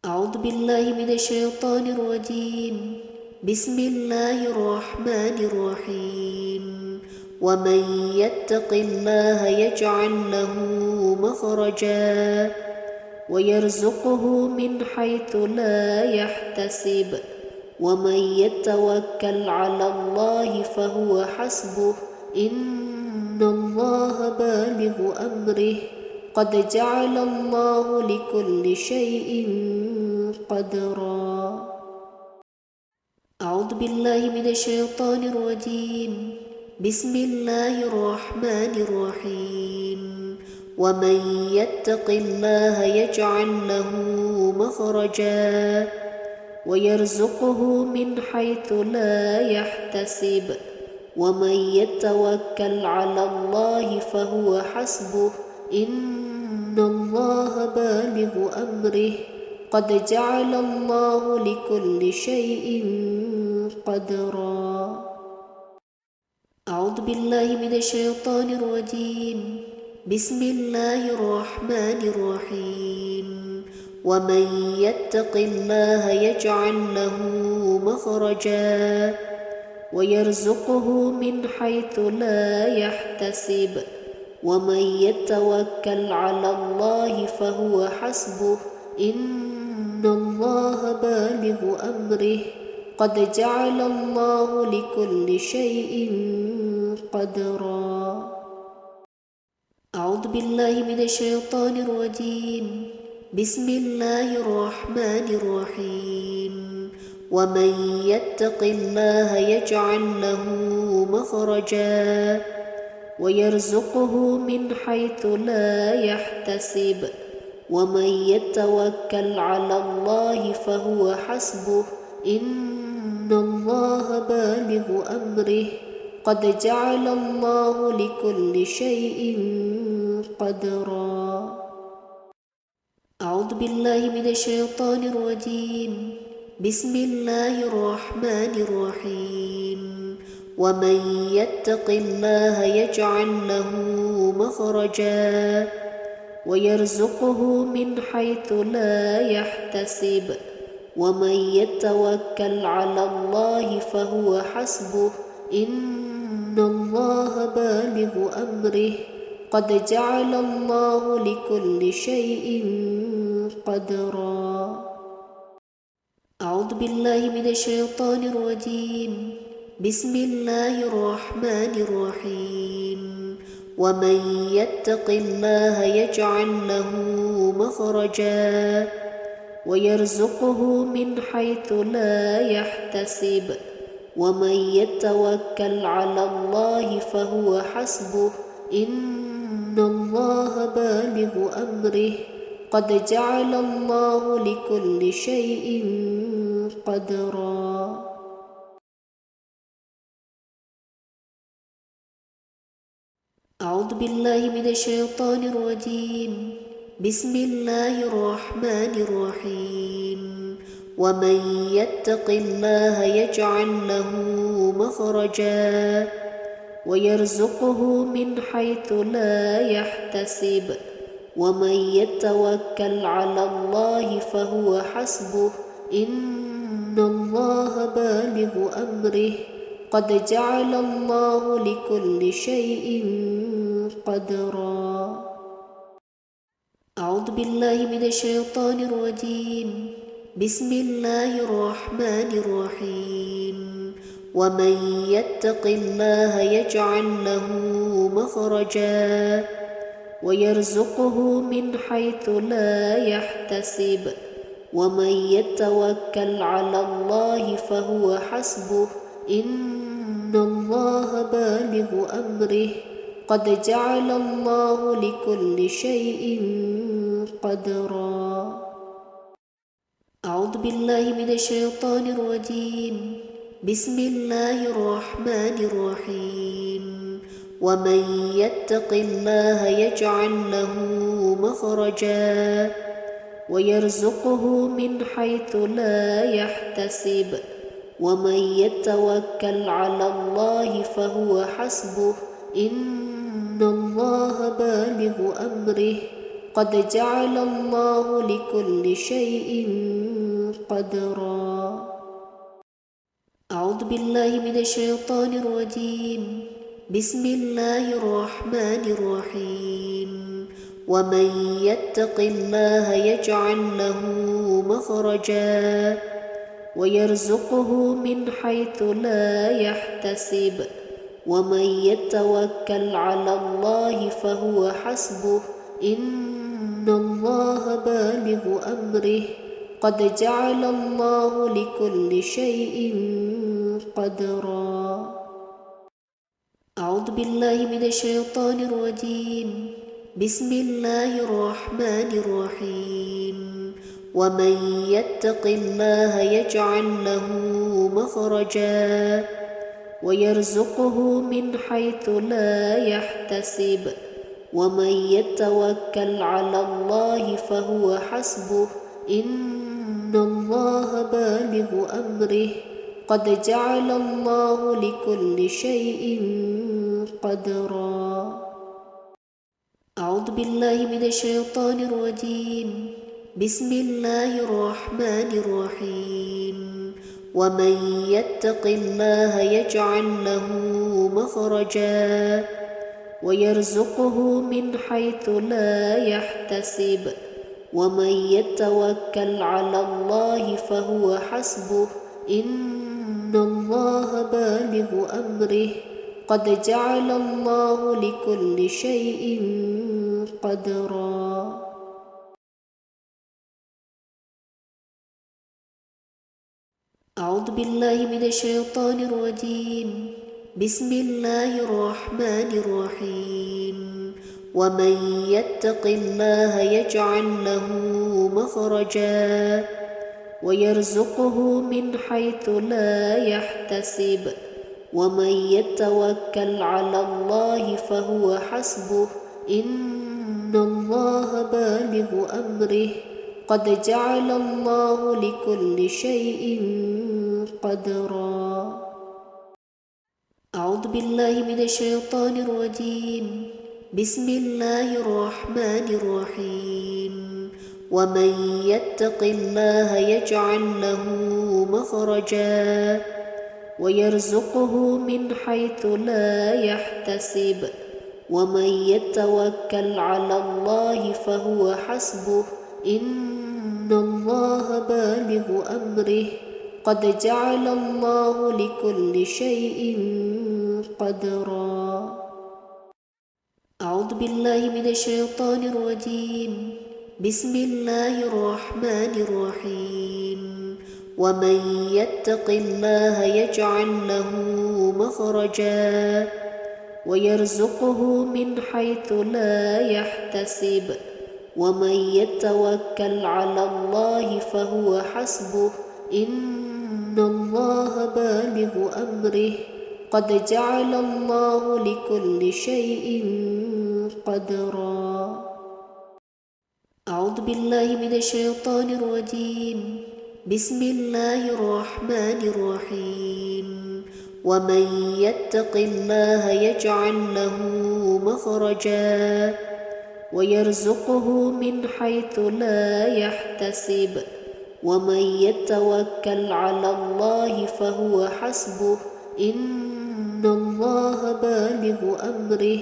أعوذ بالله من الشيطان الرجيم. بسم الله الرحمن الرحيم. ومن يتق الله يجعل له مخرجا ويرزقه من حيث لا يحتسب ومن يتوكل على الله فهو حسبه إن الله بالغ أمره قد جعل الله لكل شيء قدرا. أعوذ بالله من الشيطان الرجيم. بسم الله الرحمن الرحيم. ومن يتق الله يجعل له مخرجا ويرزقه من حيث لا يحتسب ومن يتوكل على الله فهو حسبه إن الله بالغ أمره قد جعل الله لكل شيء قدرا. أعوذ بالله من الشيطان الرجيم. بسم الله الرحمن الرحيم. ومن يتق الله يجعل له مخرجا ويرزقه من حيث لا يحتسب ومن يتوكل على الله فهو حسبه إن الله بالغ أمره قد جعل الله لكل شيء قدرا. أعوذ بالله من الشيطان الرجيم. بسم الله الرحمن الرحيم. ومن يتق الله يجعل له مخرجا ويرزقه من حيث لا يحتسب ومن يتوكل على الله فهو حسبه إن الله بالغ أمره قد جعل الله لكل شيء قدرا. أعوذ بالله من الشيطان الرجيم. بسم الله الرحمن الرحيم. ومن يتق الله يجعل له مخرجا ويرزقه من حيث لا يحتسب ومن يتوكل على الله فهو حسبه إن الله بالغ أمره قد جعل الله لكل شيء قدرا. أعوذ بالله من الشيطان الرجيم. بسم الله الرحمن الرحيم. ومن يتق الله يجعل له مخرجا ويرزقه من حيث لا يحتسب ومن يتوكل على الله فهو حسبه إن الله بالغ أمره قد جعل الله لكل شيء قدرا. أعوذ بالله من الشيطان الرجيم. بسم الله الرحمن الرحيم. ومن يتق الله يجعل له مخرجا ويرزقه من حيث لا يحتسب ومن يتوكل على الله فهو حسبه إن الله بالغ أمره قد جعل الله لكل شيء قدرا. أعوذ بالله من الشيطان الرجيم. بسم الله الرحمن الرحيم. ومن يتق الله يجعل له مخرجا ويرزقه من حيث لا يحتسب ومن يتوكل على الله فهو حسبه إن الله بالغ أمره قد جعل الله لكل شيء قدرا. أعوذ بالله من الشيطان الرجيم. بسم الله الرحمن الرحيم. ومن يتق الله يجعل له مخرجا ويرزقه من حيث لا يحتسب ومن يتوكل على الله فهو حسبه إن الله بالغ أمره قد جعل الله لكل شيء قدرا. أعوذ بالله من الشيطان الرجيم. بسم الله الرحمن الرحيم. ومن يتق الله يجعل له مخرجا ويرزقه من حيث لا يحتسب ومن يتوكل على الله فهو حسبه إن الله بالغ أمره قد جعل الله لكل شيء قدرا. أعوذ بالله من الشيطان الرجيم. بسم الله الرحمن الرحيم. ومن يتق الله يجعل له مخرجا ويرزقه من حيث لا يحتسب ومن يتوكل على الله فهو حسبه إن الله بالغ أمره قد جعل الله لكل شيء قدرا. أعوذ بالله من الشيطان الرجيم. بسم الله الرحمن الرحيم. ومن يتق الله يجعل له مخرجا ويرزقه من حيث لا يحتسب ومن يتوكل على الله فهو حسبه إن الله بالغ أمره قد جعل الله لكل شيء قدرا. أعوذ بالله من الشيطان الرجيم. بسم الله الرحمن الرحيم. ومن يتق الله يجعل له مخرجا ويرزقه من حيث لا يحتسب ومن يتوكل على الله فهو حسبه إن الله بالغ أمره قد جعل الله لكل شيء قدرا. أعوذ بالله من الشيطان الرجيم. بسم الله الرحمن الرحيم. ومن يتق الله يجعل له مخرجا ويرزقه من حيث لا يحتسب ومن يتوكل على الله فهو حسبه إن الله بالغ أمره قد جعل الله لكل شيء قدرا. أعوذ بالله من الشيطان الرجيم. بسم الله الرحمن الرحيم. ومن يتق الله يجعل له مخرجا ويرزقه من حيث لا يحتسب ومن يتوكل على الله فهو حسبه إن الله بالغ أمره قد جعل الله لكل شيء قدرا. أعوذ بالله من الشيطان الرجيم. بسم الله الرحمن الرحيم. ومن يتق الله يجعل له مخرجا ويرزقه من حيث لا يحتسب ومن يتوكل على الله فهو حسبه إن الله بالغ أمره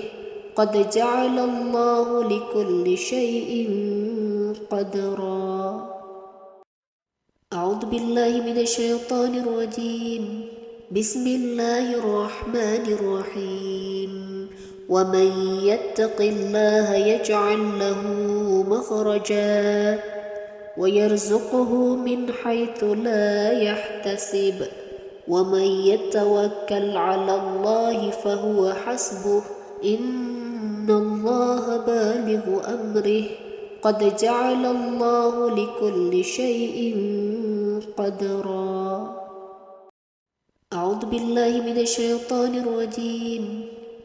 قد جعل الله لكل شيء قدرا. أعوذ بالله من الشيطان الرجيم. بسم الله الرحمن الرحيم. ومن يتق الله يجعل له مخرجا ويرزقه من حيث لا يحتسب ومن يتوكل على الله فهو حسبه إن الله بالغ أمره قد جعل الله لكل شيء قدرا. أعوذ بالله من الشيطان الرجيم.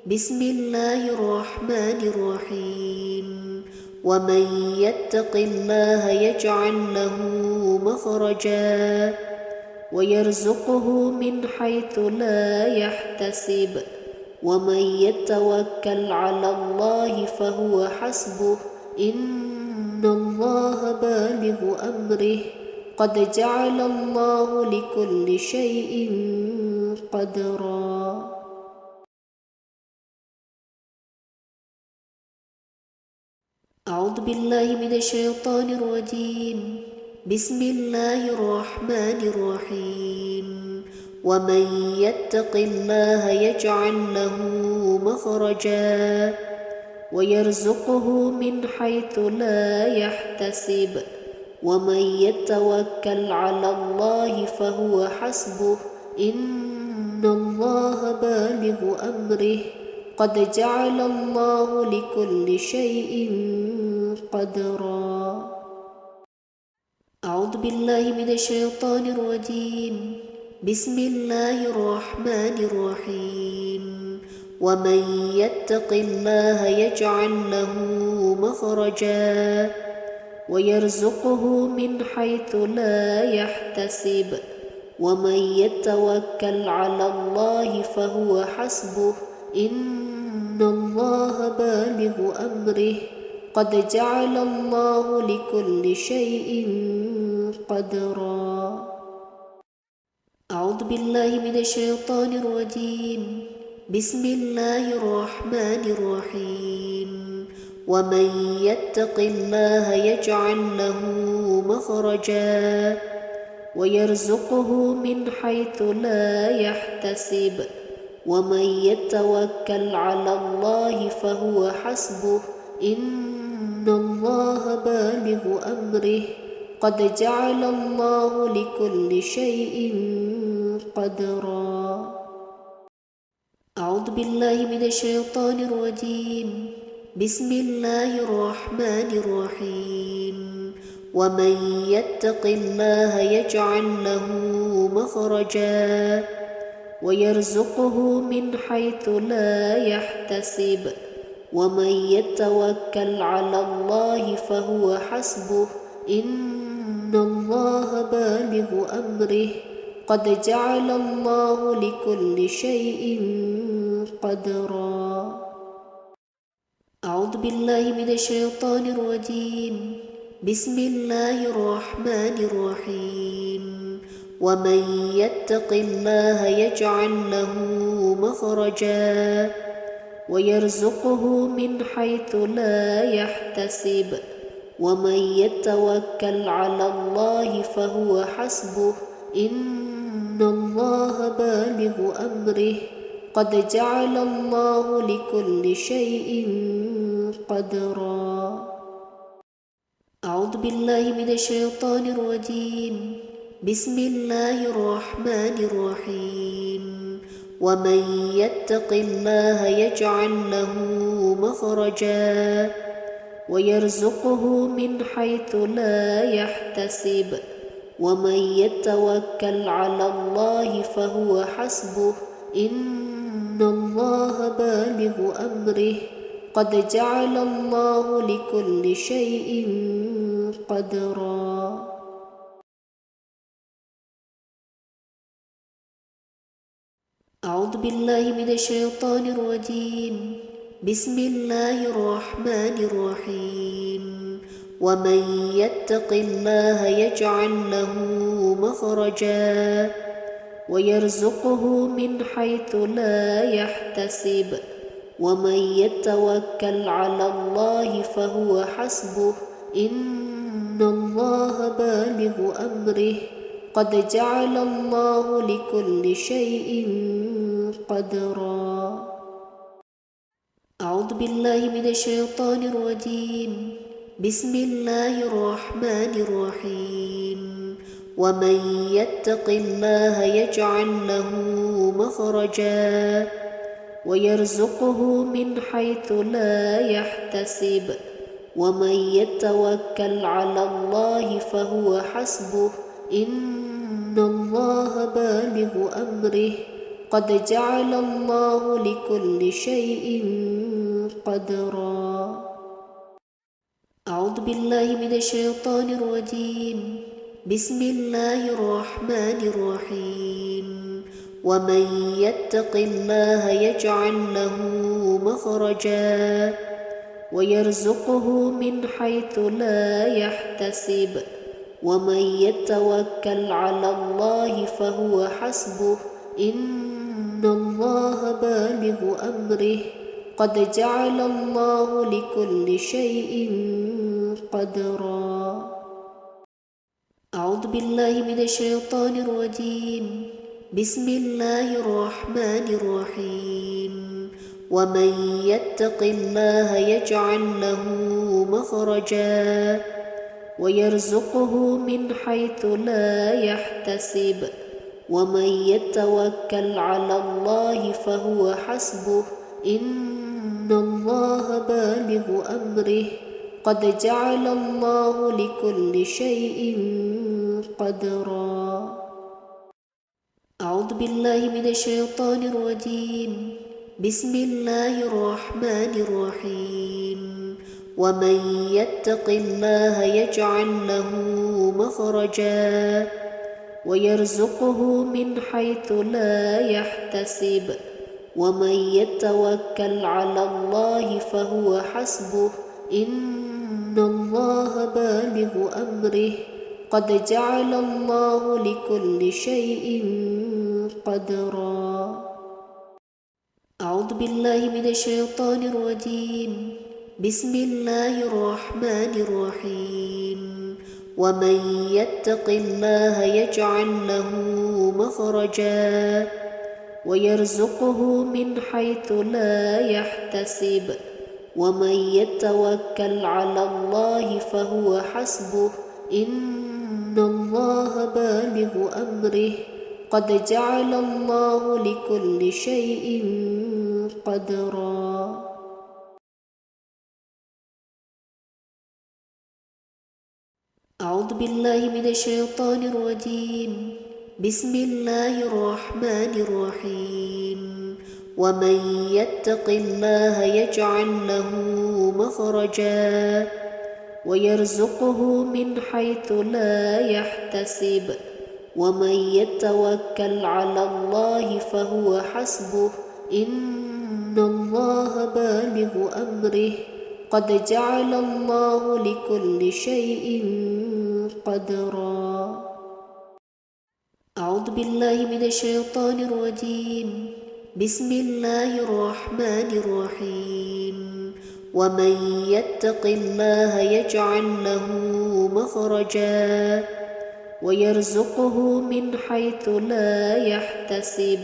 بسم الله الرحمن الرحيم. ومن يتق الله يجعل له مخرجا ويرزقه من حيث لا يحتسب ومن يتوكل على الله فهو حسبه إن الله بالغ أمره قد جعل الله لكل شيء قدرا. أعوذ بالله من الشيطان الرجيم. بسم الله الرحمن الرحيم. ومن يتق الله يجعل له مخرجا ويرزقه من حيث لا يحتسب ومن يتوكل على الله فهو حسبه إن الله بالغ أمره قد جعل الله لكل شيء قدرا. أعوذ بالله من الشيطان الرجيم. بسم الله الرحمن الرحيم. ومن يتق الله يجعل له مخرجا ويرزقه من حيث لا يحتسب ومن يتوكل على الله فهو حسبه إن الله بالغ أمره قد جعل الله لكل شيء قدرا. أعوذ بالله من الشيطان الرجيم. بسم الله الرحمن الرحيم. ومن يتق الله يجعل له مخرجا ويرزقه من حيث لا يحتسب ومن يتوكل على الله فهو حسبه إن الله بالغ أمره قد جعل الله لكل شيء قدرا. أعوذ بالله من الشيطان الرجيم. بسم الله الرحمن الرحيم. ومن يتق الله يجعل له مخرجا ويرزقه من حيث لا يحتسب ومن يتوكل على الله فهو حسبه إن الله بالغ أمره قد جعل الله لكل شيء قدرا. أعوذ بالله من الشيطان الرجيم. بسم الله الرحمن الرحيم. ومن يتق الله يجعل له مخرجا ويرزقه من حيث لا يحتسب ومن يتوكل على الله فهو حسبه إن الله بالغ أمره قد جعل الله لكل شيء قدرا. أعوذ بالله من الشيطان الرجيم. بسم الله الرحمن الرحيم. ومن يتق الله يجعل له مخرجا ويرزقه من حيث لا يحتسب ومن يتوكل على الله فهو حسبه إن الله بالغ أمره قد جعل الله لكل شيء قدرا. أعوذ بالله من الشيطان الرجيم. بسم الله الرحمن الرحيم. ومن يتق الله يجعل له مخرجا ويرزقه من حيث لا يحتسب ومن يتوكل على الله فهو حسبه إن الله بالغ أمره قد جعل الله لكل شيء قدرا. أعوذ بالله من الشيطان الرجيم. بسم الله الرحمن الرحيم. ومن يتق الله يجعل له مخرجا ويرزقه من حيث لا يحتسب ومن يتوكل على الله فهو حسبه إن الله بالغ أمره قد جعل الله لكل شيء قدرا. أعوذ بالله من الشيطان الرجيم. بسم الله الرحمن الرحيم. ومن يتق الله يجعل له مخرجا ويرزقه من حيث لا يحتسب ومن يتوكل على الله فهو حسبه إن الله بالغ أمره قد جعل الله لكل شيء قدرا. أعوذ بالله من الشيطان الرجيم. بسم الله الرحمن الرحيم. ومن يتق الله يجعل له مخرجا ويرزقه من حيث لا يحتسب ومن يتوكل على الله فهو حسبه إن الله بالغ أمره قد جعل الله لكل شيء قدرا. أعوذ بالله من الشيطان الرجيم. بسم الله الرحمن الرحيم. ومن يتق الله يجعل له مخرجا ويرزقه من حيث لا يحتسب ومن يتوكل على الله فهو حسبه إن الله بالغ أمره قد جعل الله لكل شيء قدرا. أعوذ بالله من الشيطان الرجيم. بسم الله الرحمن الرحيم. ومن يتق الله يجعل له مخرجا ويرزقه من حيث لا يحتسب ومن يتوكل على الله فهو حسبه إن الله بالغ أمره قد جعل الله لكل شيء قدرا. أعوذ بالله من الشيطان الرجيم. بسم الله الرحمن الرحيم. ومن يتق الله يجعل له مخرجا ويرزقه من حيث لا يحتسب ومن يتوكل على الله فهو حسبه إن الله بالغ أمره قد جعل الله لكل شيء قدرا. أعوذ بالله من الشيطان الرجيم. بسم الله الرحمن الرحيم. ومن يتق الله يجعل له مخرجا ويرزقه من حيث لا يحتسب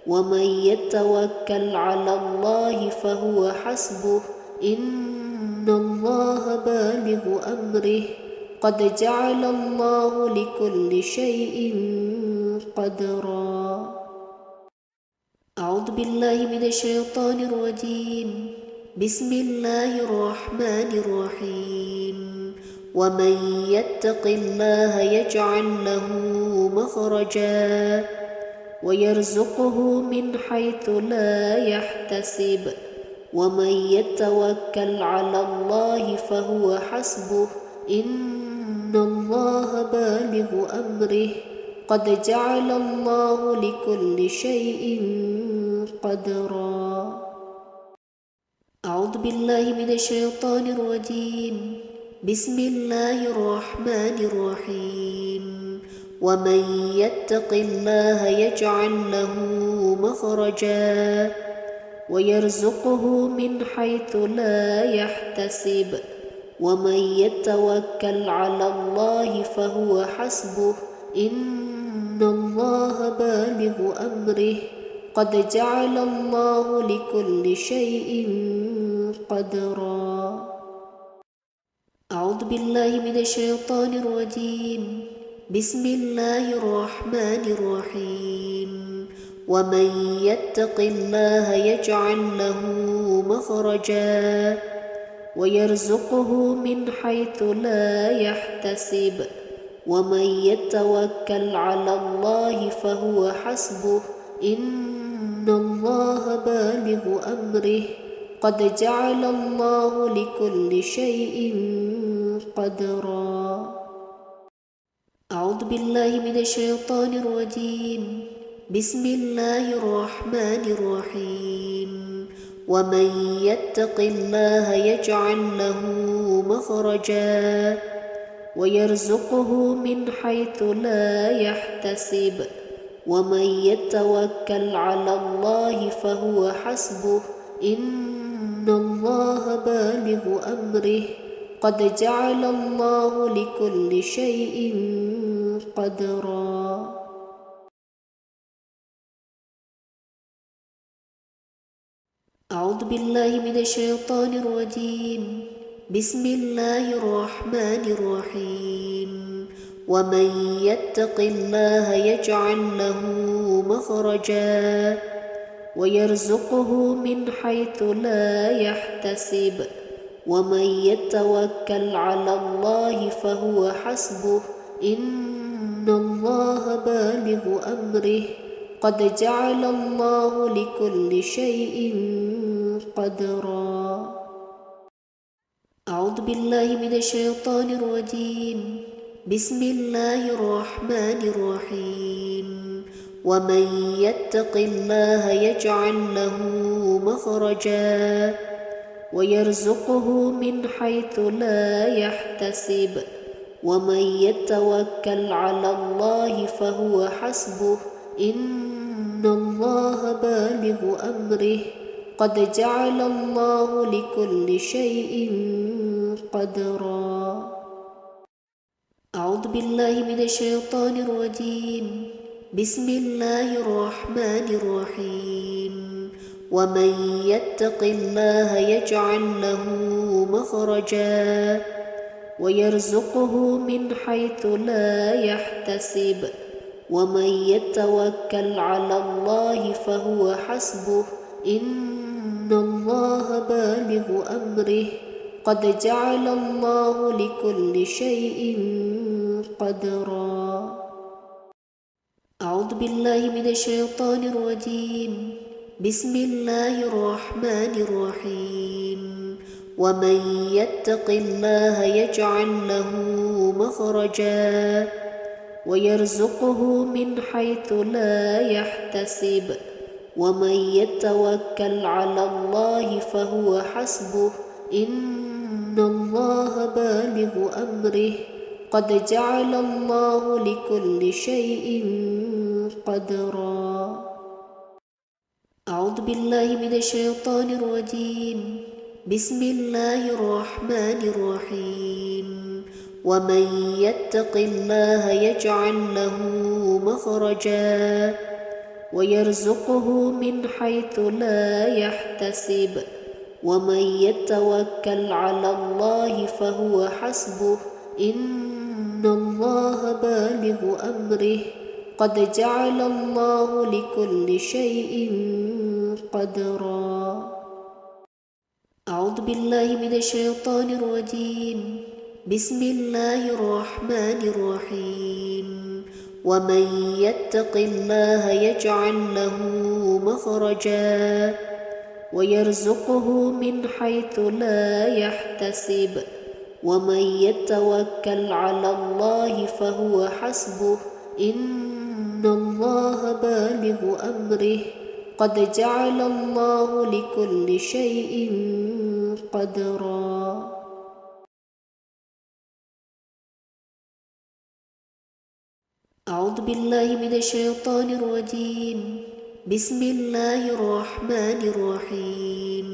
ومن يتوكل على الله فهو حسبه إن الله بالغ أمره قد جعل الله لكل شيء قدرا. أعوذ بالله من الشيطان الرجيم. بسم الله الرحمن الرحيم. ومن يتق الله يجعل له مخرجا ويرزقه من حيث لا يحتسب ومن يتوكل على الله فهو حسبه إن الله بالغ أمره قد جعل الله لكل شيء قدرا. أعوذ بالله من الشيطان الرجيم. بسم الله الرحمن الرحيم. ومن يتق الله يجعل له مخرجا ويرزقه من حيث لا يحتسب ومن يتوكل على الله فهو حسبه إن الله بالغ أمره قد جعل الله لكل شيء قدرا. أعوذ بالله من الشيطان الرجيم. بسم الله الرحمن الرحيم. ومن يتق الله يجعل له مخرجا ويرزقه من حيث لا يحتسب ومن يتوكل على الله فهو حسبه إن الله بالغ أمره قد جعل الله لكل شيء قدرا. أعوذ بالله من الشيطان الرجيم. بسم الله الرحمن الرحيم. ومن يتق الله يجعل له مخرجا ويرزقه من حيث لا يحتسب ومن يتوكل على الله فهو حسبه إن الله بالغ أمره قد جعل الله لكل شيء قدرا. أعوذ بالله من الشيطان الرجيم. بسم الله الرحمن الرحيم. ومن يتق الله يجعل له مخرجا ويرزقه من حيث لا يحتسب ومن يتوكل على الله فهو حسبه إن الله بالغ أمره قد جعل الله لكل شيء قدرا. أعوذ بالله من الشيطان الرجيم. بسم الله الرحمن الرحيم. ومن يتق الله يجعل له مخرجا ويرزقه من حيث لا يحتسب ومن يتوكل على الله فهو حسبه إن الله بالغ أمره قد جعل الله لكل شيء قدرا. أعوذ بالله من الشيطان الرجيم. بسم الله الرحمن الرحيم. ومن يتق الله يجعل له مخرجا ويرزقه من حيث لا يحتسب ومن يتوكل على الله فهو حسبه إن الله بالغ أمره قد جعل الله لكل شيء قدرا. أعوذ بالله من الشيطان الرجيم. بسم الله الرحمن الرحيم. ومن يتق الله يجعل له مخرجا ويرزقه من حيث لا يحتسب ومن يتوكل على الله فهو حسبه إن الله بالغ أمره قد جعل الله لكل شيء قدرا. أعوذ بالله من الشيطان الرجيم. بسم الله الرحمن الرحيم. ومن يتق الله يجعل له مخرجا ويرزقه من حيث لا يحتسب ومن يتوكل على الله فهو حسبه إن الله بالغ أمره قد جعل الله لكل شيء قدرا. أعوذ بالله من الشيطان الرجيم. بسم الله الرحمن الرحيم. ومن يتق الله يجعل له مخرجا ويرزقه من حيث لا يحتسب ومن يتوكل على الله فهو حسبه إن الله بالغ أمره قد جعل الله لكل شيء قدرا. أعوذ بالله من الشيطان الرجيم. بسم الله الرحمن الرحيم.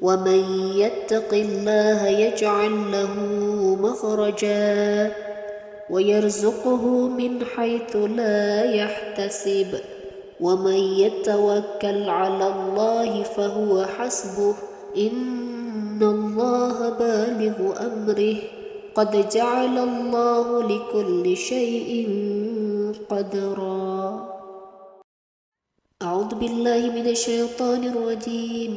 ومن يتق الله يجعل له مخرجا ويرزقه من حيث لا يحتسب ومن يتوكل على الله فهو حسبه إن الله بالغ أمره قد جعل الله لكل شيء قدرا. أعوذ بالله من الشيطان الرجيم.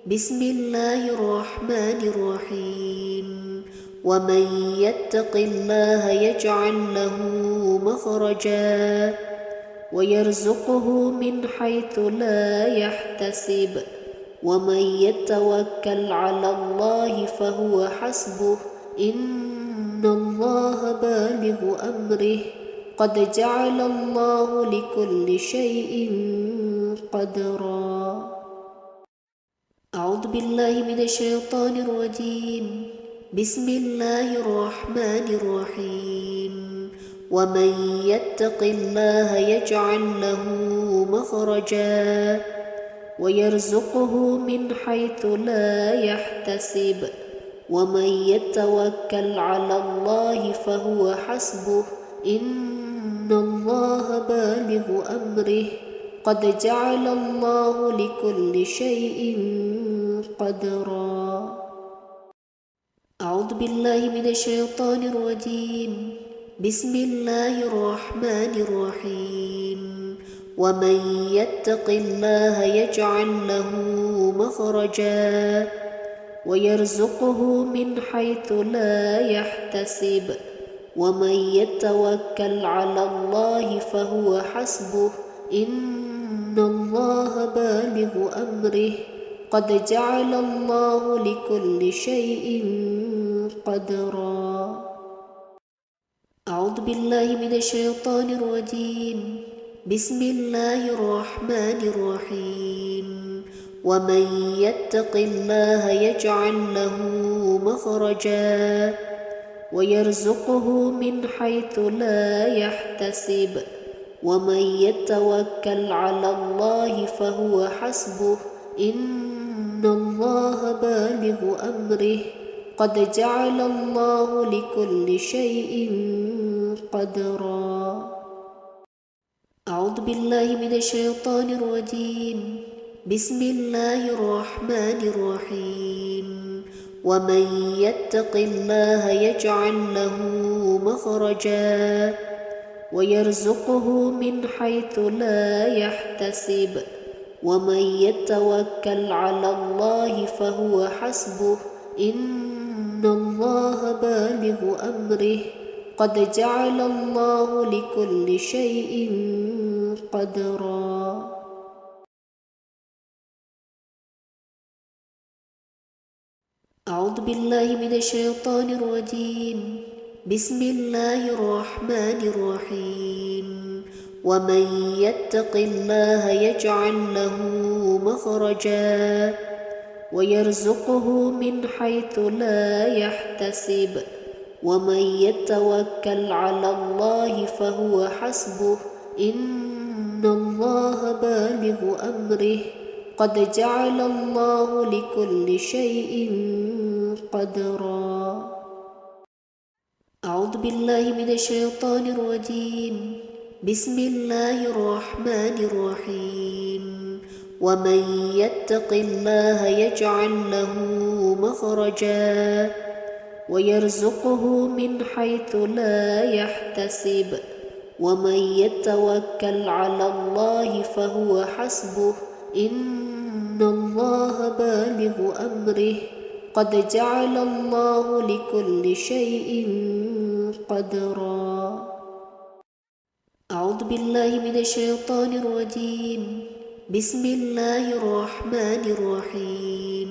بسم الله الرحمن الرحيم. ومن يتق الله يجعل له مخرجا ويرزقه من حيث لا يحتسب ومن يتوكل على الله فهو حسبه إن الله بالغ أمره قد جعل الله لكل شيء قدرا. أعوذ بالله من الشيطان الرجيم بسم الله الرحمن الرحيم ومن يتق الله يجعل له مخرجا ويرزقه من حيث لا يحتسب ومن يتوكل على الله فهو حسبه إن الله بالغ أمره قد جعل الله لكل شيء قدرا أعوذ بالله من الشيطان الرجيم بسم الله الرحمن الرحيم ومن يتق الله يجعل له مخرجا ويرزقه من حيث لا يحتسب ومن يتوكل على الله فهو حسبه إن الله بالغ أمره قد جعل الله لكل شيء قدرا أعوذ بالله من الشيطان الرجيم بسم الله الرحمن الرحيم ومن يتق الله يجعل له مخرجا ويرزقه من حيث لا يحتسب ومن يتوكل على الله فهو حسبه إن الله بالغ أمره قد جعل الله لكل شيء قدرا أعوذ بالله من الشيطان الرجيم بسم الله الرحمن الرحيم ومن يتق الله يجعل له مخرجا ويرزقه من حيث لا يحتسب ومن يتوكل على الله فهو حسبه إن الله بالغ أمره قد جعل الله لكل شيء قدرا أعوذ بالله من الشيطان الرجيم بسم الله الرحمن الرحيم ومن يتق الله يجعل له مخرجا ويرزقه من حيث لا يحتسب ومن يتوكل على الله فهو حسبه إن الله بالغ أمره قد جعل الله لكل شيء قدرا أعوذ بالله من الشيطان الرجيم بسم الله الرحمن الرحيم ومن يتق الله يجعل له مخرجا ويرزقه من حيث لا يحتسب ومن يتوكل على الله فهو حسبه إن الله بالغ أمره قد جعل الله لكل شيء قدرا أعوذ بالله من الشيطان الرجيم بسم الله الرحمن الرحيم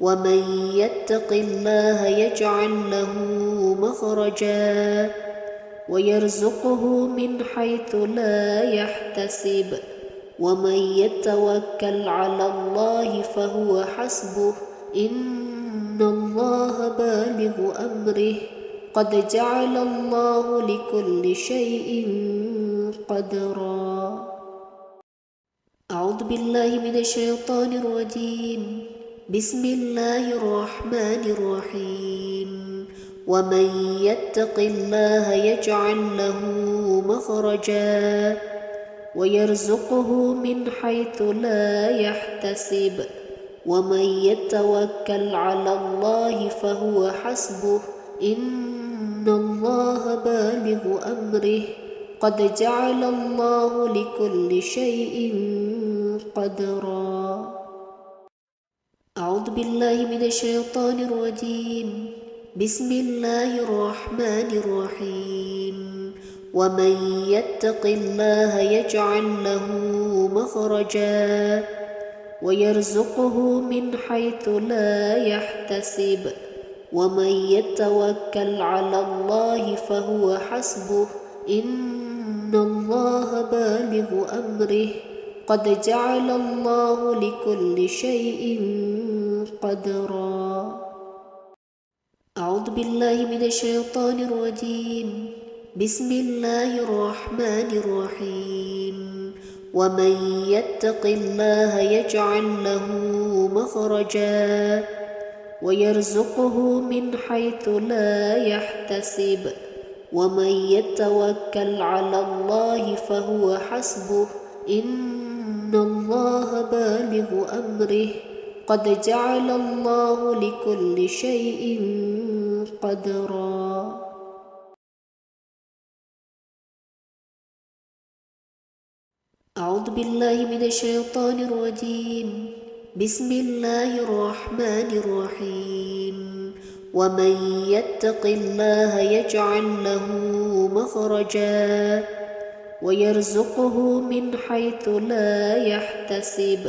ومن يتق الله يجعل له مخرجا ويرزقه من حيث لا يحتسب ومن يتوكل على الله فهو حسبه إن الله بالغ أمره قد جعل الله لكل شيء قدرا أعوذ بالله من الشيطان الرجيم بسم الله الرحمن الرحيم ومن يتق الله يجعل له مخرجا ويرزقه من حيث لا يحتسب ومن يتوكل على الله فهو حسبه إن الله بالغ أمره قد جعل الله لكل شيء قدرا أعوذ بالله من الشيطان الرجيم بسم الله الرحمن الرحيم ومن يتق الله يجعل له مخرجا ويرزقه من حيث لا يحتسب ومن يتوكل على الله فهو حسبه إن الله بالغ أمره قد جعل الله لكل شيء قدرا. أعوذ بالله من الشيطان الرجيم. بسم الله الرحمن الرحيم. ومن يتق الله يجعل له مخرجا ويرزقه من حيث لا يحتسب ومن يتوكل على الله فهو حسبه إن الله بالغ أمره قد جعل الله لكل شيء قدرا. أعوذ بالله من الشيطان الرجيم. بسم الله الرحمن الرحيم. ومن يتق الله يجعل له مخرجا ويرزقه من حيث لا يحتسب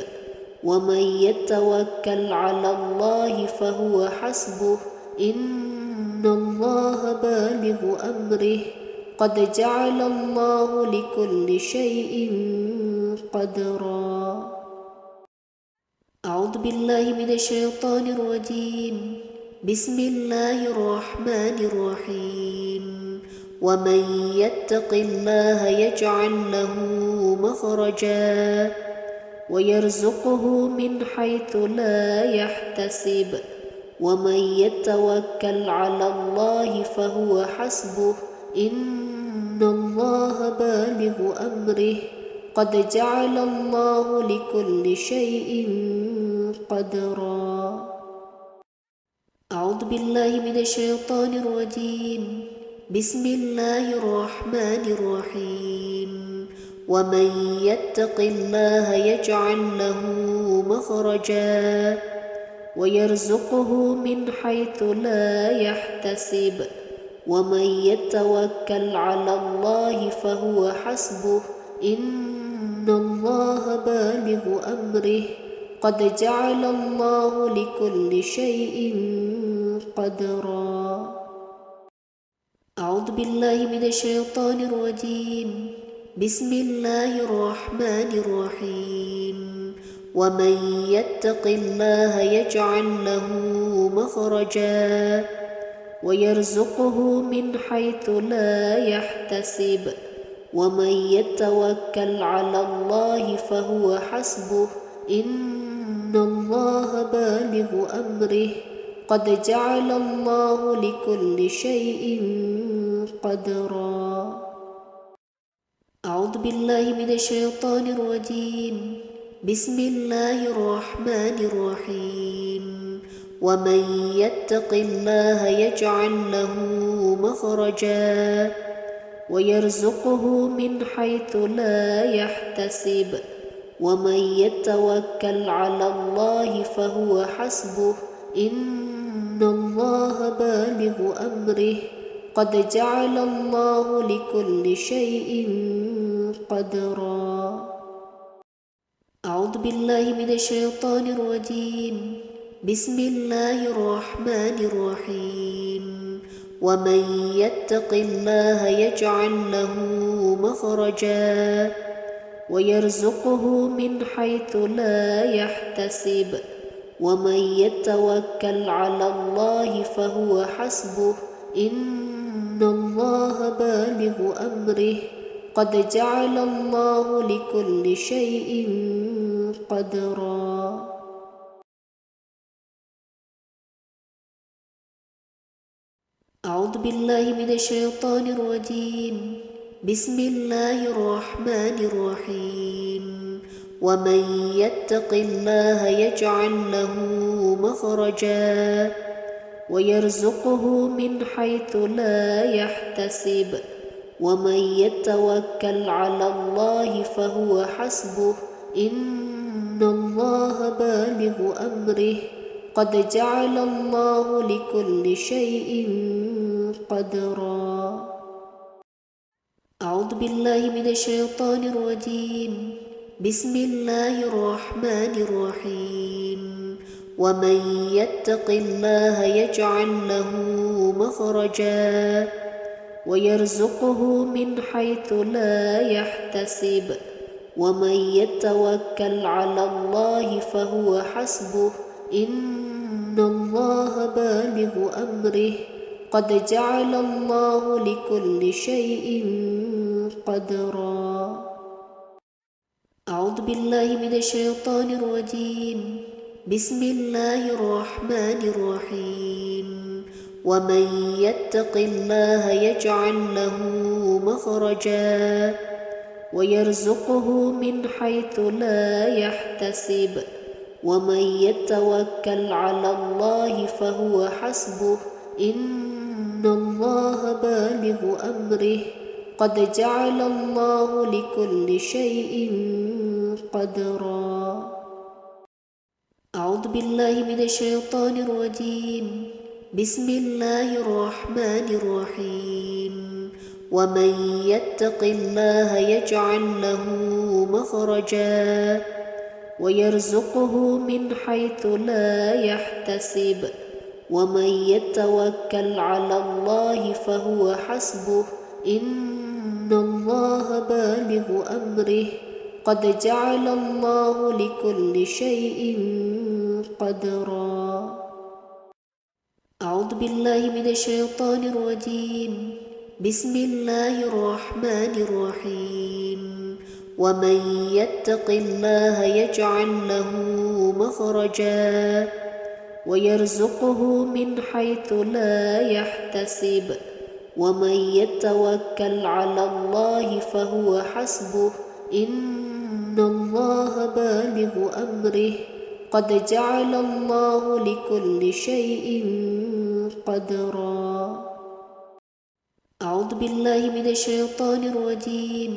ومن يتوكل على الله فهو حسبه إن الله بالغ أمره قد جعل الله لكل شيء قدرا. أعوذ بالله من الشيطان الرجيم. بسم الله الرحمن الرحيم. ومن يتق الله يجعل له مخرجا ويرزقه من حيث لا يحتسب ومن يتوكل على الله فهو حسبه إن الله بالغ أمره قد جعل الله لكل شيء قدرا. أعوذ بالله من الشيطان الرجيم. بسم الله الرحمن الرحيم. ومن يتق الله يجعل له مخرجا ويرزقه من حيث لا يحتسب ومن يتوكل على الله فهو حسبه إن الله بالغ أمره قد جعل الله لكل شيء قدرا. أعوذ بالله من الشيطان الرجيم. بسم الله الرحمن الرحيم. ومن يتق الله يجعل له مخرجا ويرزقه من حيث لا يحتسب ومن يتوكل على الله فهو حسبه إن الله بالغ أمره قد جعل الله لكل شيء قدرا. أعوذ بالله من الشيطان الرجيم. بسم الله الرحمن الرحيم. ومن يتق الله يجعل له مخرجا ويرزقه من حيث لا يحتسب ومن يتوكل على الله فهو حسبه إن الله بالغ أمره قد جعل الله لكل شيء قدرا. أعوذ بالله من الشيطان الرجيم. بسم الله الرحمن الرحيم. ومن يتق الله يجعل له مخرجا ويرزقه من حيث لا يحتسب ومن يتوكل على الله فهو حسبه إن الله بالغ أمره قد جعل الله لكل شيء قدرا. أعوذ بالله من الشيطان الرجيم. بسم الله الرحمن الرحيم. ومن يتق الله يجعل له مخرجا ويرزقه من حيث لا يحتسب ومن يتوكل على الله فهو حسبه إن الله بالغ أمره قد جعل الله لكل شيء قدرا. أعوذ بالله من الشيطان الرجيم. بسم الله الرحمن الرحيم. ومن يتق الله يجعل له مخرجا ويرزقه من حيث لا يحتسب ومن يتوكل على الله فهو حسبه إن الله بالغ أمره قد جعل الله لكل شيء قدرا. أعوذ بالله من الشيطان الرجيم. بسم الله الرحمن الرحيم. ومن يتق الله يجعل له مخرجا ويرزقه من حيث لا يحتسب ومن يتوكل على الله فهو حسبه إن الله بالغ أمره قد جعل الله لكل شيء قدرا. أعوذ بالله من الشيطان الرجيم. بسم الله الرحمن الرحيم. ومن يتق الله يجعل له مخرجا ويرزقه من حيث لا يحتسب ومن يتوكل على الله فهو حسبه إن الله بالغ أمره قد جعل الله لكل شيء قدرا. أعوذ بالله من الشيطان الرجيم. بسم الله الرحمن الرحيم. ومن يتق الله يجعل له مخرجا ويرزقه من حيث لا يحتسب ومن يتوكل على الله فهو حسبه إن الله بالغ أمره قد جعل الله لكل شيء قدرا. أعوذ بالله من الشيطان الرجيم.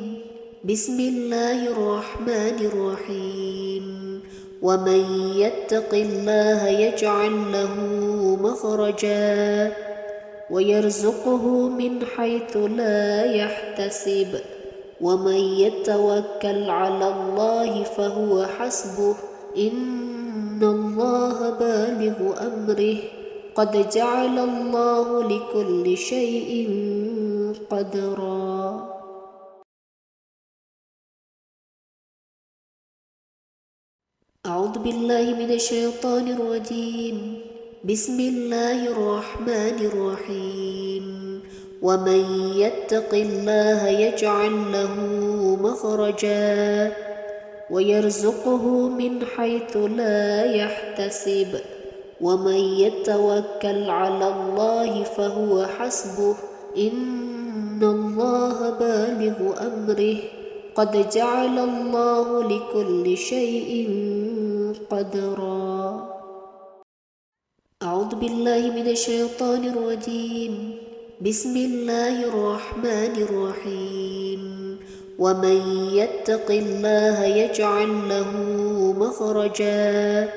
بسم الله الرحمن الرحيم. ومن يتق الله يجعل له مخرجا ويرزقه من حيث لا يحتسب ومن يتوكل على الله فهو حسبه إن الله بالغ أمره قد جعل الله لكل شيء قدرا. أعوذ بالله من الشيطان الرجيم. بسم الله الرحمن الرحيم. ومن يتق الله يجعل له مخرجا ويرزقه من حيث لا يحتسب ومن يتوكل على الله فهو حسبه إن الله بالغ أمره قد جعل الله لكل شيء قدرا. أعوذ بالله من الشيطان الرجيم. بسم الله الرحمن الرحيم. ومن يتق الله يجعل له مخرجا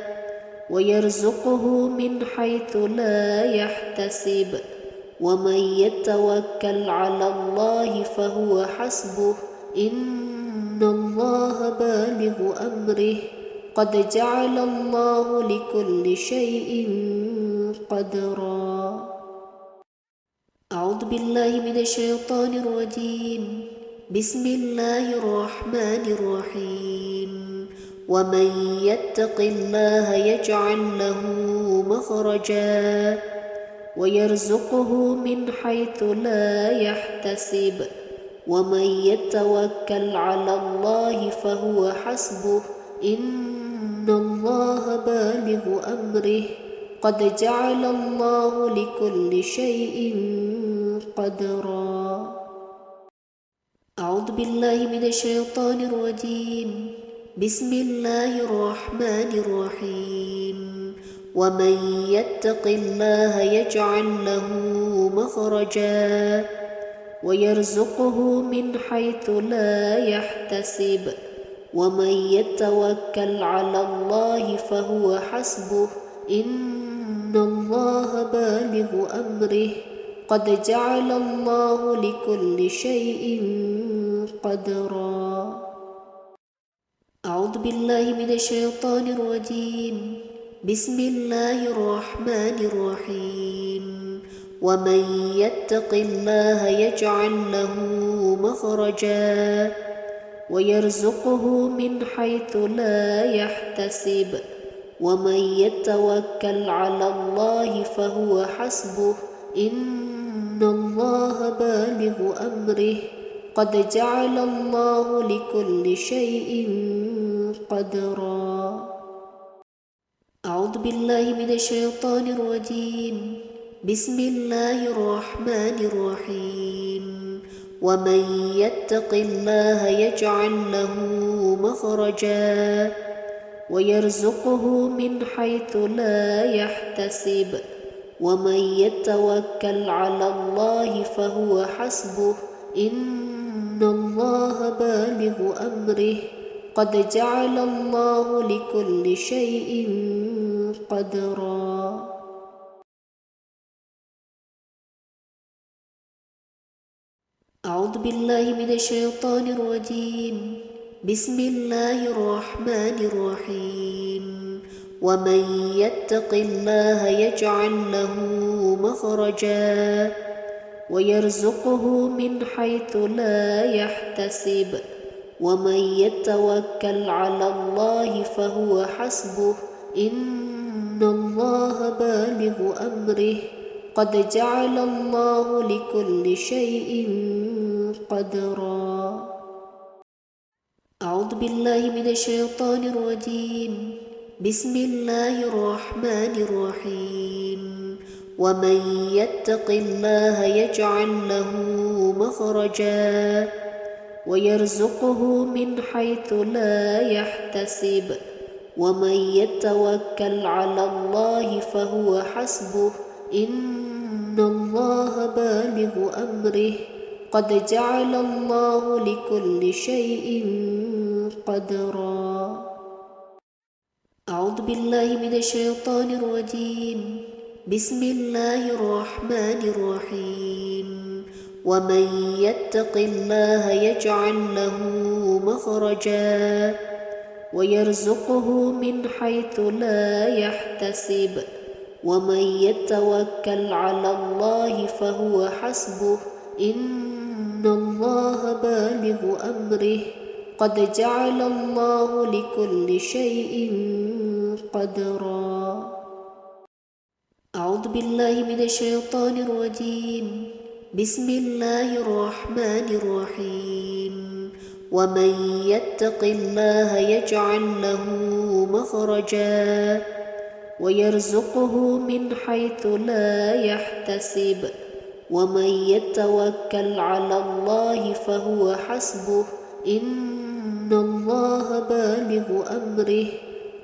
ويرزقه من حيث لا يحتسب ومن يتوكل على الله فهو حسبه إن الله بالغ أمره قد جعل الله لكل شيء قدرا. أعوذ بالله من الشيطان الرجيم. بسم الله الرحمن الرحيم. ومن يتق الله يجعل له مخرجا ويرزقه من حيث لا يحتسب ومن يتوكل على الله فهو حسبه إن الله بالغ أمره قد جعل الله لكل شيء قدرا. أعوذ بالله من الشيطان الرجيم. بسم الله الرحمن الرحيم. ومن يتق الله يجعل له مخرجا ويرزقه من حيث لا يحتسب ومن يتوكل على الله فهو حسبه إن الله بالغ أمره قد جعل الله لكل شيء قدرا. أعوذ بالله من الشيطان الرجيم. بسم الله الرحمن الرحيم. ومن يتق الله يجعل له مخرجا ويرزقه من حيث لا يحتسب ومن يتوكل على الله فهو حسبه إن الله بالغ أمره قد جعل الله لكل شيء قدرا. أعوذ بالله من الشيطان الرجيم. بسم الله الرحمن الرحيم. ومن يتق الله يجعل له مخرجا ويرزقه من حيث لا يحتسب ومن يتوكل على الله فهو حسبه إن الله بالغ أمره قد جعل الله لكل شيء قدرا. أعوذ بالله من الشيطان الرجيم. بسم الله الرحمن الرحيم. ومن يتق الله يجعل له مخرجا ويرزقه من حيث لا يحتسب ومن يتوكل على الله فهو حسبه إن الله بالغ أمره قد جعل الله لكل شيء قدرا. أعوذ بالله من الشيطان الرجيم. بسم الله الرحمن الرحيم. ومن يتق الله يجعل له مخرجا ويرزقه من حيث لا يحتسب ومن يتوكل على الله فهو حسبه إن الله بالغ أمره قد جعل الله لكل شيء قدرا. أعوذ بالله من الشيطان الرجيم. بسم الله الرحمن الرحيم. ومن يتق الله يجعل له مخرجا ويرزقه من حيث لا يحتسب ومن يتوكل على الله فهو حسبه إن الله بالغ أمره قد جعل الله لكل شيء قدرا. أعوذ بالله من الشيطان الرجيم. بسم الله الرحمن الرحيم. ومن يتق الله يجعل له مخرجا ويرزقه من حيث لا يحتسب ومن يتوكل على الله فهو حسبه إن الله بالغ أمره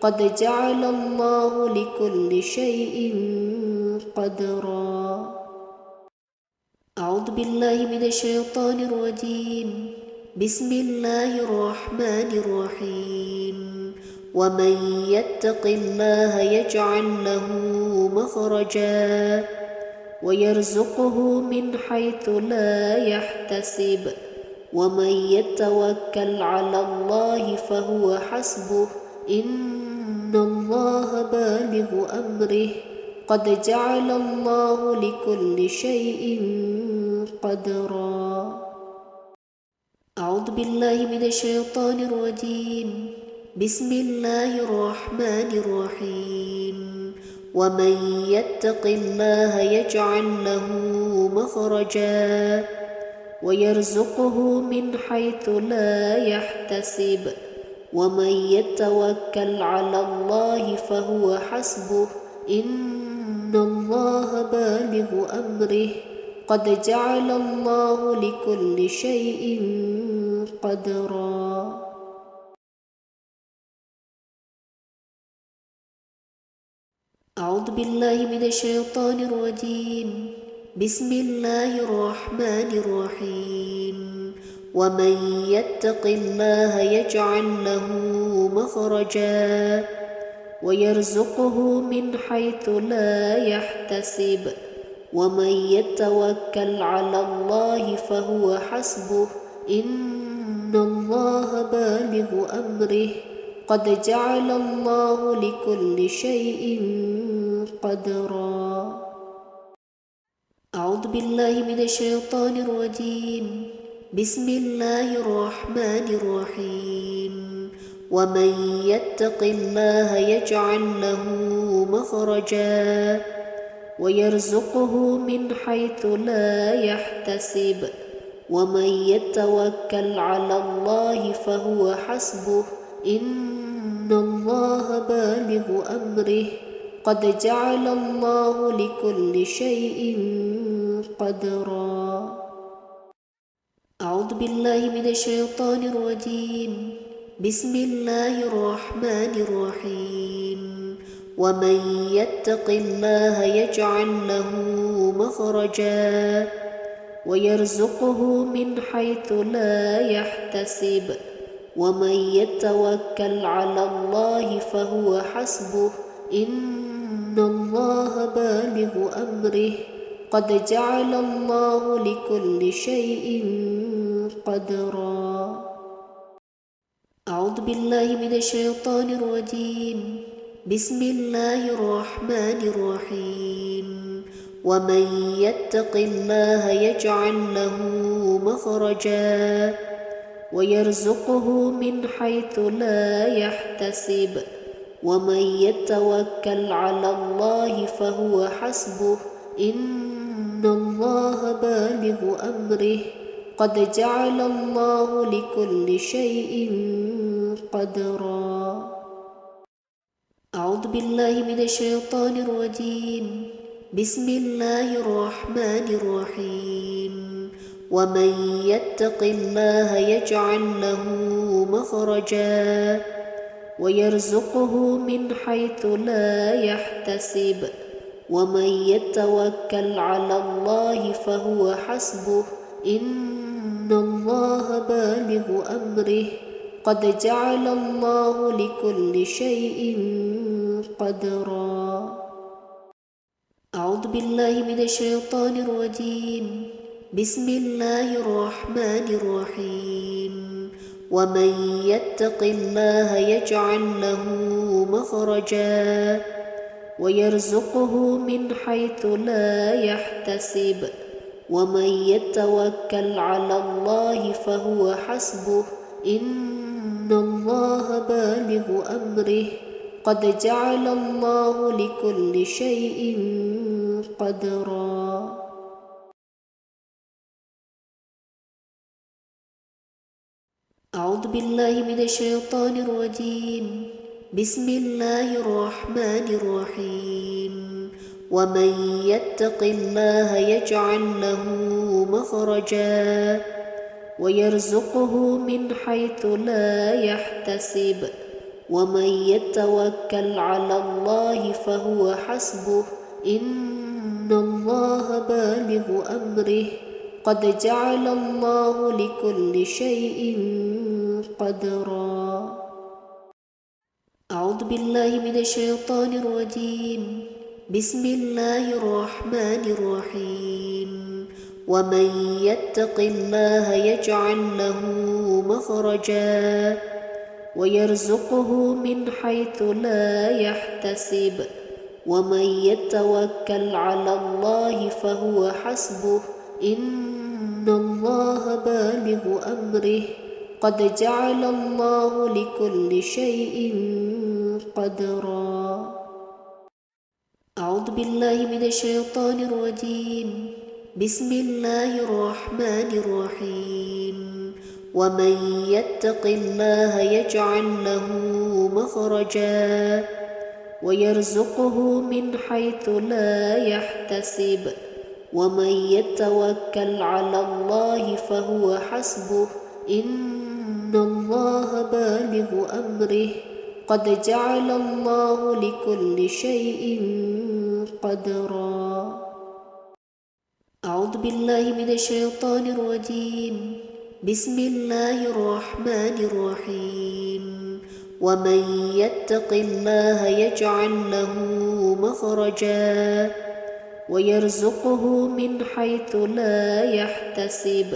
قد جعل الله لكل شيء قدرا. أعوذ بالله من الشيطان الرجيم. بسم الله الرحمن الرحيم. ومن يتق الله يجعل له مخرجا ويرزقه من حيث لا يحتسب ومن يتوكل على الله فهو حسبه إن الله بالغ أمره قد جعل الله لكل شيء قدرا. أعوذ بالله من الشيطان الرجيم. بسم الله الرحمن الرحيم. ومن يتق الله يجعل له مخرجا ويرزقه من حيث لا يحتسب ومن يتوكل على الله فهو حسبه إن الله بالغ أمره قد جعل الله لكل شيء قدرا. أعوذ بالله من الشيطان الرجيم. بسم الله الرحمن الرحيم. ومن يتق الله يجعل له مخرجا ويرزقه من حيث لا يحتسب ومن يتوكل على الله فهو حسبه إن الله بالغ أمره قد جعل الله لكل شيء قدرا. أعوذ بالله من الشيطان الرجيم. بسم الله الرحمن الرحيم. ومن يتق الله يجعل له مخرجا ويرزقه من حيث لا يحتسب ومن يتوكل على الله فهو حسبه إن الله بالغ أمره قد جعل الله لكل شيء قدرا. أعوذ بالله من الشيطان الرجيم. بسم الله الرحمن الرحيم. ومن يتق الله يجعل له مخرجا ويرزقه من حيث لا يحتسب ومن يتوكل على الله فهو حسبه إن الله بالغ أمره قد جعل الله لكل شيء قدرا. أعوذ بالله من الشيطان الرجيم. بسم الله الرحمن الرحيم. ومن يتق الله يجعل له مخرجا ويرزقه من حيث لا يحتسب ومن يتوكل على الله فهو حسبه إن الله بالغ أمره قد جعل الله لكل شيء قدرا. أعوذ بالله من الشيطان الرجيم. بسم الله الرحمن الرحيم. ومن يتق الله يجعل له مخرجا ويرزقه من حيث لا يحتسب ومن يتوكل على الله فهو حسبه إن الله بالغ أمره قد جعل الله لكل شيء قدرا. أعوذ بالله من الشيطان الرجيم. بسم الله الرحمن الرحيم. ومن يتق الله يجعل له مخرجا ويرزقه من حيث لا يحتسب ومن يتوكل على الله فهو حسبه إن الله بالغ أمره قد جعل الله لكل شيء قدرا. أعوذ بالله من الشيطان الرجيم. بسم الله الرحمن الرحيم. ومن يتق الله يجعل له مخرجا ويرزقه من حيث لا يحتسب ومن يتوكل على الله فهو حسبه إن الله بالغ أمره قد جعل الله لكل شيء قدرا. أعوذ بالله من الشيطان الرجيم. بسم الله الرحمن الرحيم. ومن يتق الله يجعل له مخرجا ويرزقه من حيث لا يحتسب ومن يتوكل على الله فهو حسبه إن الله بالغ أمره قد جعل الله لكل شيء قدرا. أعوذ بالله من الشيطان الرجيم. بسم الله الرحمن الرحيم. ومن يتق الله يجعل له مخرجا ويرزقه من حيث لا يحتسب ومن يتوكل على الله فهو حسبه إن الله بالغ أمره قد جعل الله لكل شيء قدرا. أعوذ بالله من الشيطان الرجيم. بسم الله الرحمن الرحيم. ومن يتق الله يجعل له مخرجا ويرزقه من حيث لا يحتسب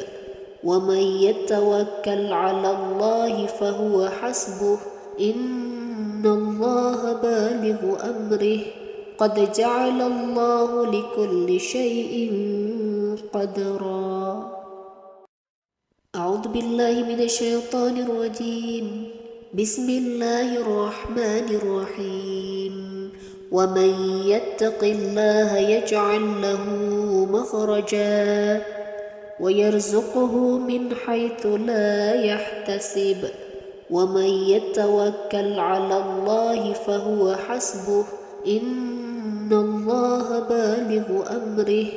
ومن يتوكل على الله فهو حسبه إن الله بالغ أمره قد جعل الله لكل شيء قدرا. أعوذ بالله من الشيطان الرجيم. بسم الله الرحمن الرحيم ومن يتق الله يجعل له مخرجا ويرزقه من حيث لا يحتسب ومن يتوكل على الله فهو حسبه إن الله بالغ أمره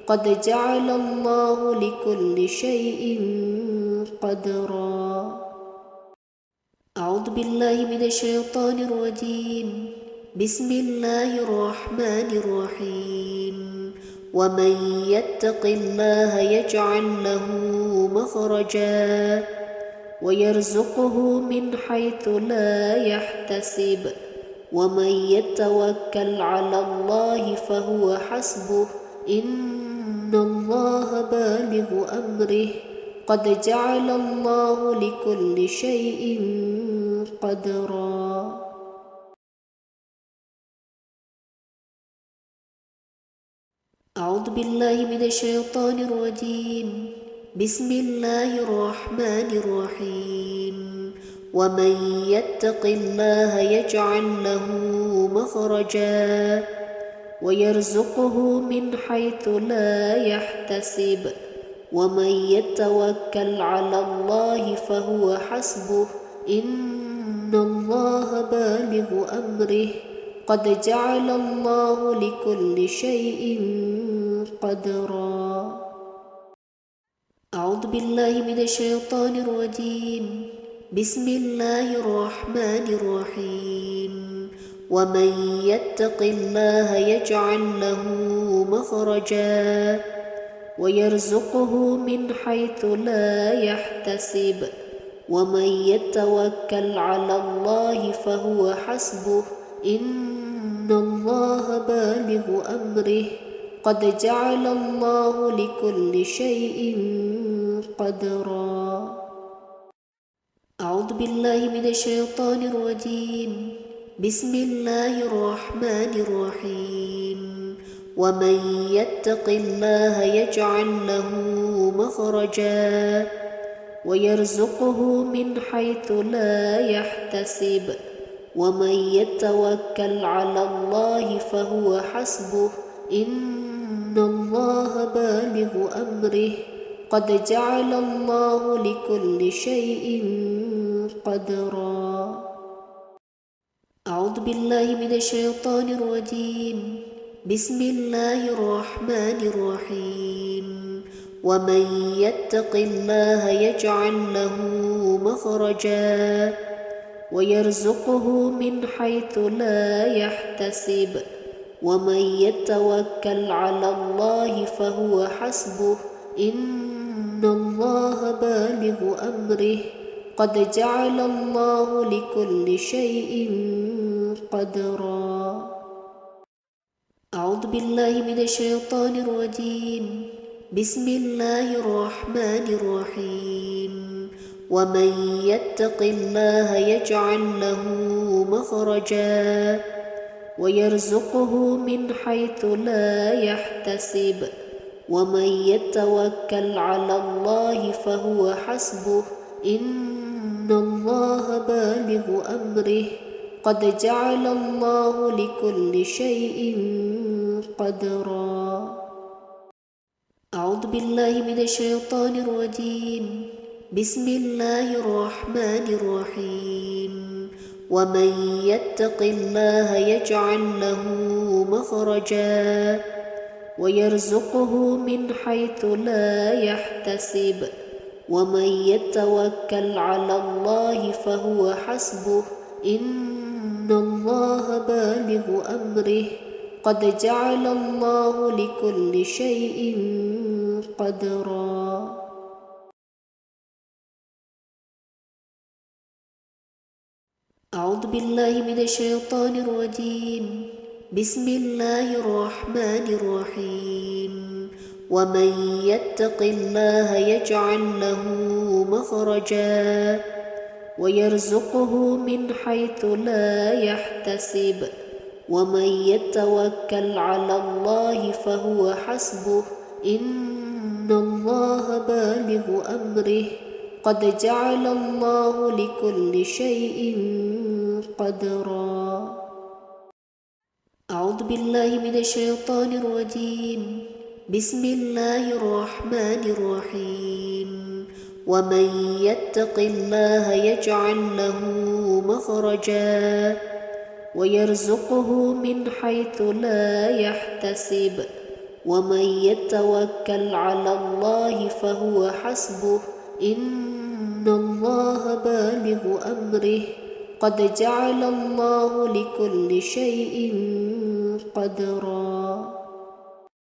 قد جعل الله لكل شيء قدرا. أعوذ بالله من الشيطان الرجيم. بسم الله الرحمن الرحيم ومن يتق الله يجعل له مخرجا ويرزقه من حيث لا يحتسب ومن يتوكل على الله فهو حسبه إن الله بالغ أمره قد جعل الله لكل شيء قدرا. أعوذ بالله من الشيطان الرجيم. بسم الله الرحمن الرحيم ومن يتق الله يجعل له مخرجا ويرزقه من حيث لا يحتسب ومن يتوكل على الله فهو حسبه إن الله بالغ أمره قد جعل الله لكل شيء قدرا. أعوذ بالله من الشيطان الرجيم. بسم الله الرحمن الرحيم ومن يتق الله يجعل له مخرجا ويرزقه من حيث لا يحتسب ومن يتوكل على الله فهو حسبه إن الله بالغ أمره قد جعل الله لكل شيء قدرا. أعوذ بالله من الشيطان الرجيم. بسم الله الرحمن الرحيم ومن يتق الله يجعل له مخرجا ويرزقه من حيث لا يحتسب ومن يتوكل على الله فهو حسبه إن الله بالغ أمره قد جعل الله لكل شيء قدرا. أعوذ بالله من الشيطان الرجيم. بسم الله الرحمن الرحيم ومن يتق الله يجعل له مخرجا ويرزقه من حيث لا يحتسب ومن يتوكل على الله فهو حسبه إن الله بالغ أمره قد جعل الله لكل شيء قدرا. أعوذ بالله من الشيطان الرجيم. بسم الله الرحمن الرحيم ومن يتق الله يجعل له مخرجا ويرزقه من حيث لا يحتسب ومن يتوكل على الله فهو حسبه إن الله بالغ أمره قد جعل الله لكل شيء قدرا. أعوذ بالله من الشيطان الرجيم. بسم الله الرحمن الرحيم ومن يتق الله يجعل له مخرجا ويرزقه من حيث لا يحتسب ومن يتوكل على الله فهو حسبه إن الله بالغ أمره قد جعل الله لكل شيء قدرا. أعوذ بالله من الشيطان الرجيم. بسم الله الرحمن الرحيم ومن يتق الله يجعل له مخرجا ويرزقه من حيث لا يحتسب ومن يتوكل على الله فهو حسبه إن الله بالغ أمره قد جعل الله لكل شيء قدرا. أعوذ بالله من الشيطان الرجيم. بسم الله الرحمن الرحيم. ومن يتق الله يجعل له مخرجا ويرزقه من حيث لا يحتسب ومن يتوكل على الله فهو حسبه إن الله بالغ أمره قد جعل الله لكل شيء قدرا.